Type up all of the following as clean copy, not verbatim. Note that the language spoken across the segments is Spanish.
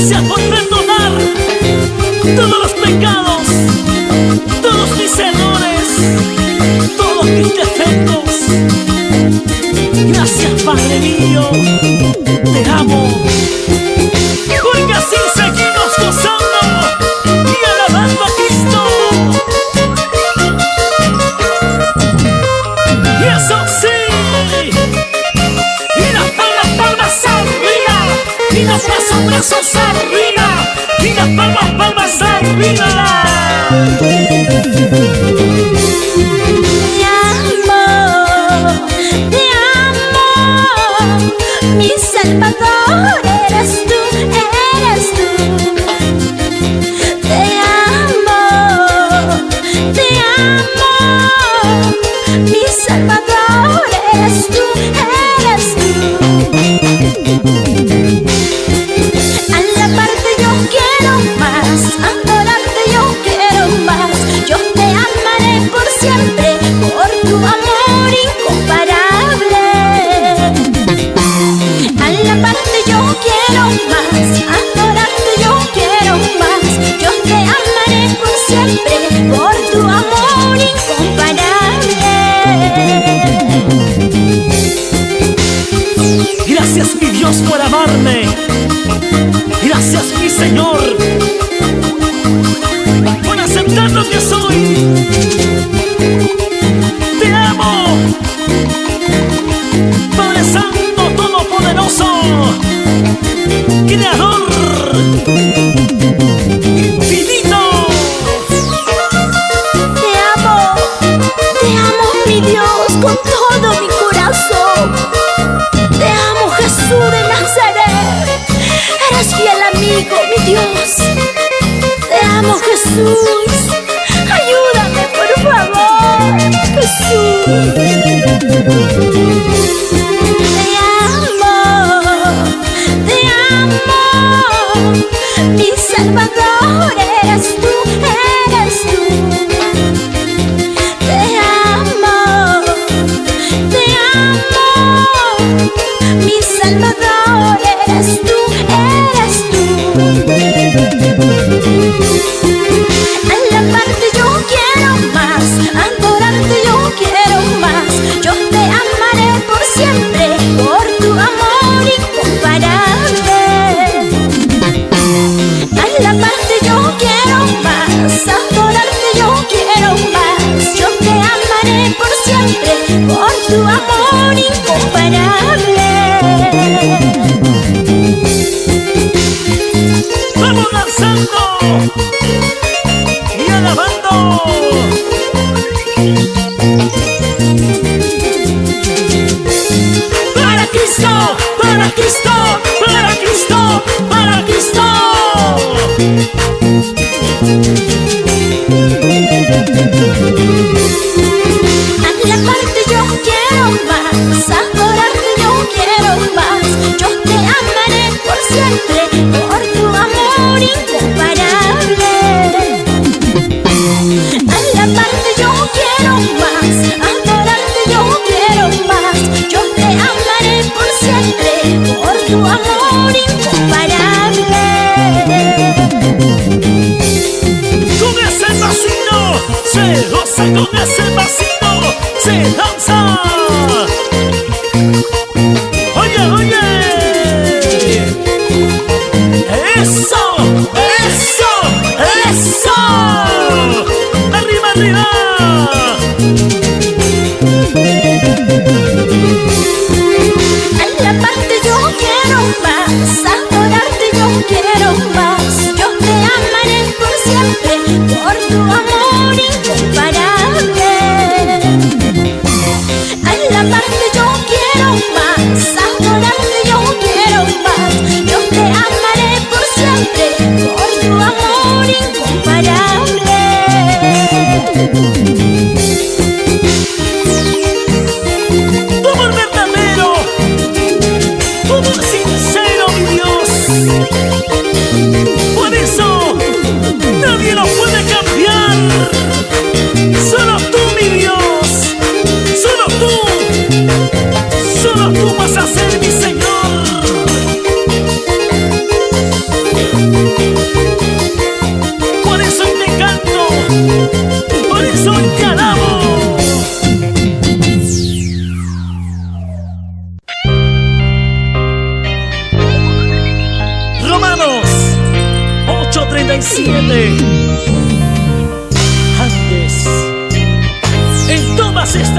Gracias por perdonar todos los pecados, todos mis errores, todos mis defectos. Gracias, Padre mío, te amo. Porque así seguimos gozando y alabando a Cristo. Y eso sí, y las palmas arriba, y los brazos arriba, y las palmas arriba. Te amo, mi Salvador eres tú, eres tú. Te amo, mi Salvador eres tú, eres tú. Alabarte yo quiero más, adorarte yo quiero más. Yo te amaré por siempre, por tu amor incomparable. Alabarte yo quiero más, adorarte yo quiero más. Yo te amaré por siempre, por tu amor incomparable. Gracias, mi Dios, por amarme. Gracias, mi Señor, por aceptar lo que soy. Te amo, Padre Santo Todopoderoso, Creador infinito. Te amo, mi Dios, con todo mi corazón. Te amo, Jesús de Nazaret. Eres fiel amigo, mi Dios. Te amo, Jesús. Ayúdame, por favor, Jesús. Te amo, mi Salvador eres tú, eres tú. Te amo, mi Salvador eres tú, eres tú. Alabarte yo quiero más, adorarte yo quiero más. Yo te amaré por siempre, por tu amor incomparable. Alabarte yo quiero más, adorarte yo quiero más. Yo te amaré por siempre, por tu amor incomparable. Vamos danzando y alabando. Para Cristo, para Cristo, para Cristo, para Cristo. Alabarte yo quiero más, adorarte yo quiero más. Yo te amaré por siempre, por tu amor incomparable. Alabarte yo quiero más.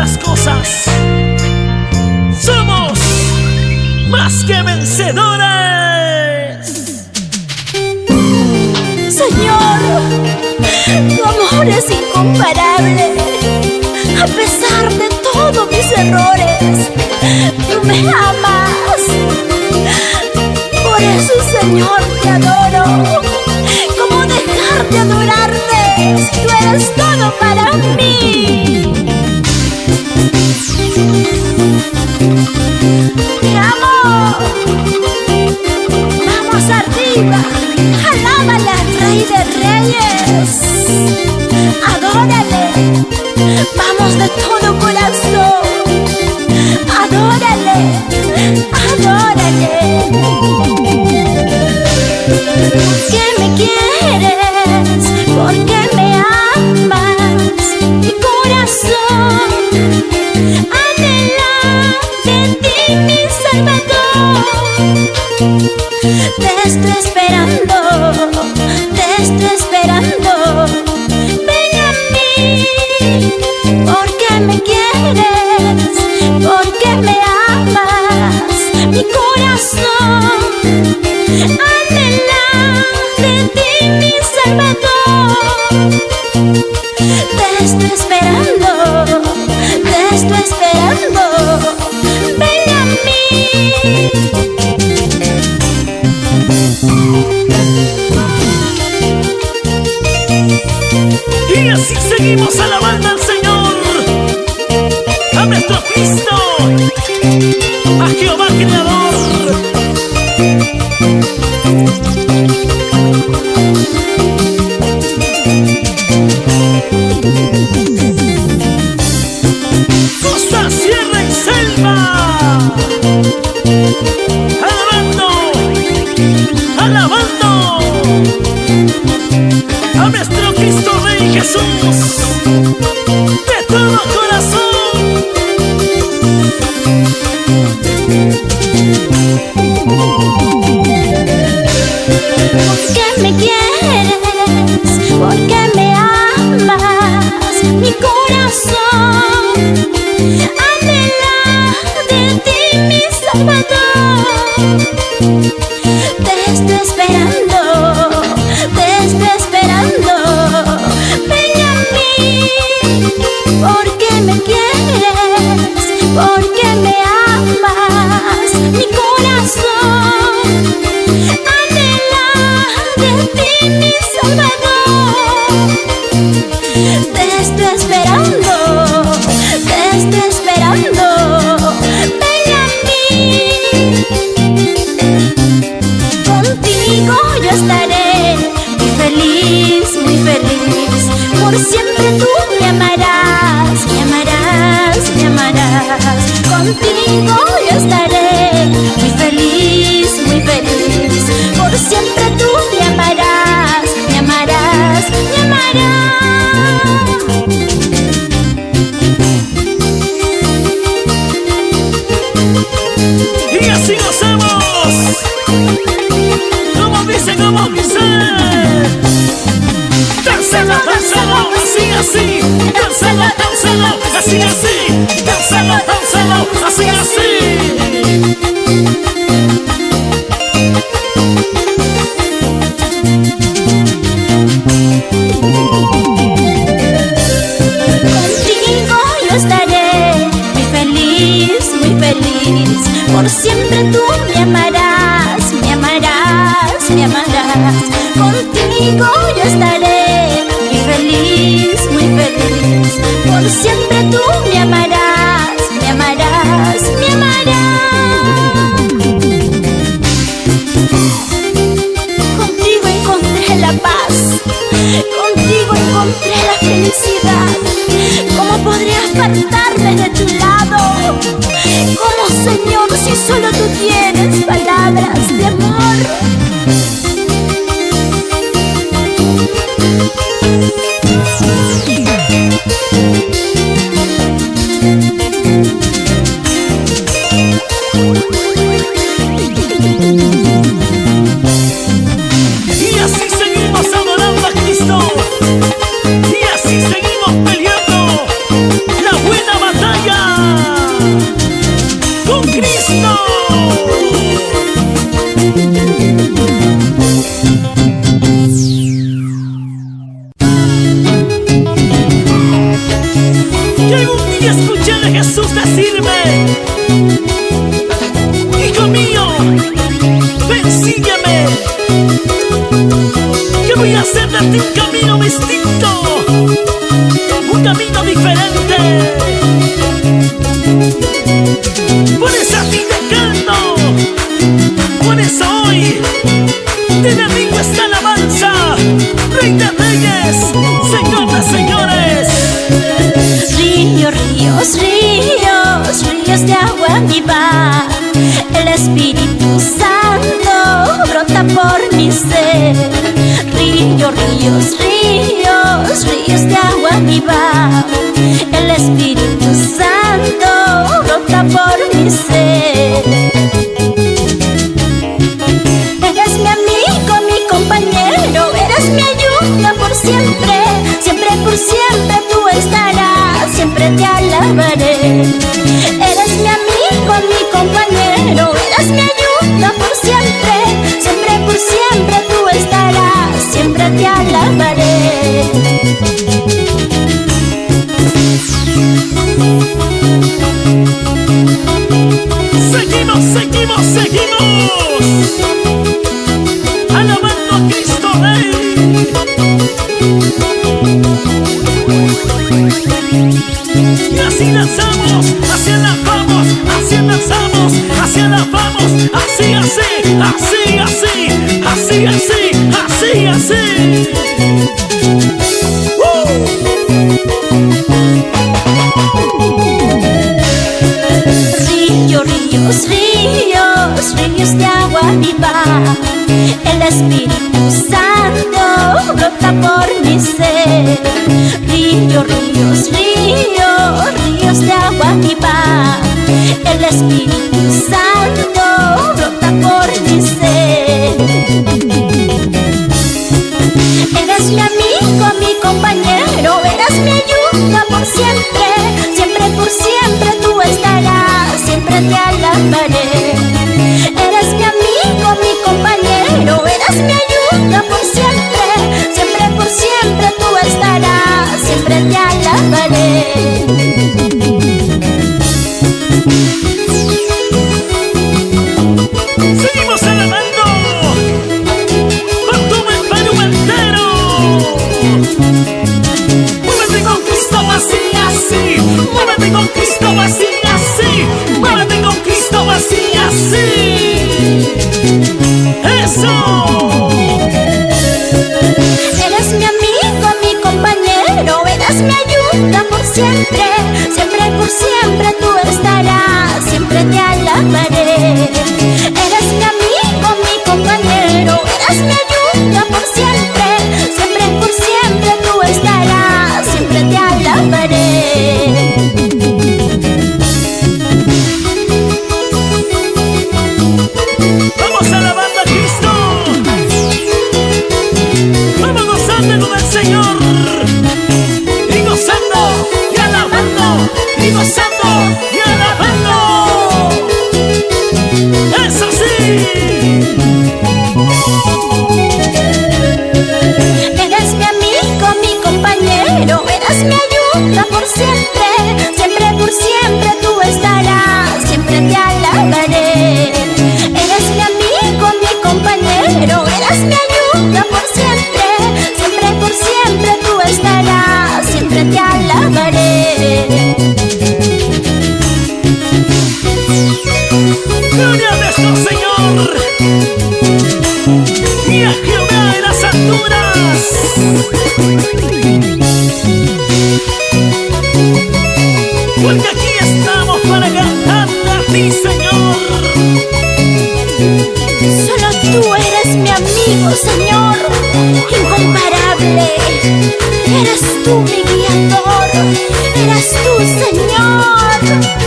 las cosas, somos más que vencedores. Señor, tu amor es incomparable. A pesar de todos mis errores, tú me amas. Por eso, Señor, te adoro. ¿Cómo dejar de adorarte si tú eres todo para mí? Te amo. Vamos arriba, alábale al Rey de Reyes. Adórale, vamos de todo corazón. Adórale, adórale. ¿Por qué me quieres? ¿Por qué me amas? Mi corazón anhela de ti, mi Salvador. Te estoy esperando, te estoy esperando. Ven a mí, porque me quieres, porque me amas. Mi corazón anhela de ti, mi Salvador. Te estoy esperando, te estoy esperando. Ven a mí. Y así seguimos alabando al Señor, a nuestro Cristo, a Jehová Creador. Costa, sierra y selva, alabando, alabando a nuestro Cristo Rey Jesús, de todo corazón. ¿Por qué me quieres? ¿Por qué me amas? Mi corazón anhela de ti, mi Salvador. Te estoy esperando, te estoy esperando. Ven a mí, porque me quieres, porque me amas. Mi corazón anhela de ti, mi Salvador. Te estoy esperando, te estoy esperando. Ven a mí. Contigo yo estaré muy feliz, muy feliz. Por siempre tú me amarás, me amarás, me amarás. Contigo yo estaré muy feliz, muy feliz. Por siempre tú me amarás, me amarás, me amarás. Y así gozamos, como dice, dánselo, dánselo, así, así, dánselo, dánselo, así, así, dánselo, dánselo, así, así. Contigo yo estaré muy feliz, muy feliz. Por siempre tú me amarás, me amarás, me amarás. Contigo yo estaré muy feliz, muy feliz. Por siempre tú me amarás, me amarás, me amarás. Contigo encontré la paz, contigo encontré la felicidad. ¿Cómo podría apartarme de tu lado? ¿Cómo, Señor, si solo tú tienes? Y escuché a Jesús decirme: hijo mío, ven, sígueme, que voy a hacer de ti un camino distinto, un camino diferente. Por eso a ti te canto, por eso hoy te dedico esta alabanza. Rey de reyes, Señor de señores. Ríos, ríos, ríos, ríos de agua viva. El Espíritu Santo brota por mi ser. Ríos, ríos, ríos, ríos de agua viva. El Espíritu Santo brota por mi ser. Eres mi amigo, mi compañero, eres mi ayuda por siempre. Siempre por siempre tú estarás, siempre te alabaré. Eres mi amigo, mi compañero, eres mi ayuda por siempre. Siempre por siempre tú estarás, siempre te alabaré. Seguimos, seguimos, seguimos, alabando a Cristo Rey. Y así lanzamos, así alabamos, así lanzamos, así alabamos, así, así, así, así, así, así, así, así. Ríos, ríos, ríos, ríos de agua viva. El Espíritu Santo brota por mi ser. Ríos, ríos, ríos, ríos de agua viva. El Espíritu Santo brota por mi ser. Eres mi amigo, mi compañero, eres mi ayuda por siempre. Siempre por siempre tú estarás, siempre te alabaré. Eres mi amigo, mi compañero, eres mi ayuda por siempre. Siempre por siempre tú estarás, siempre te alabaré. Seguimos alabando con todo el Perú entero. Muévete con Cristo así, así. Muévete con Cristo así, así. Muévete con Cristo así, así. Eso. Eres mi amigo, mi compañero, eres mi ayuda por siempre. Siempre por siempre tú estarás, siempre te alabaré. Eres mi amigo, mi compañero, eres mi ayuda por siempre. Siempre por siempre tú estarás, siempre te alabaré. Vamos alabando a Cristo. Vamos gozando con el Señor. Y gozando y alabando. Y gozando y alabando. Eso sí. Eres mi amigo, mi compañero, eres mi ayuda por siempre. Siempre por siempre tú estarás, siempre te alabaré. Eres mi amigo, mi compañero, eres mi ayuda por siempre. Siempre por siempre tú estarás, siempre te alabaré. Gloria a nuestro Señor y a Jehová en las alturas. Porque aquí estamos para cantarte a ti, Señor. Solo tú eres mi amigo, Señor, incomparable. Eres tú mi guiador, eres tú, Señor.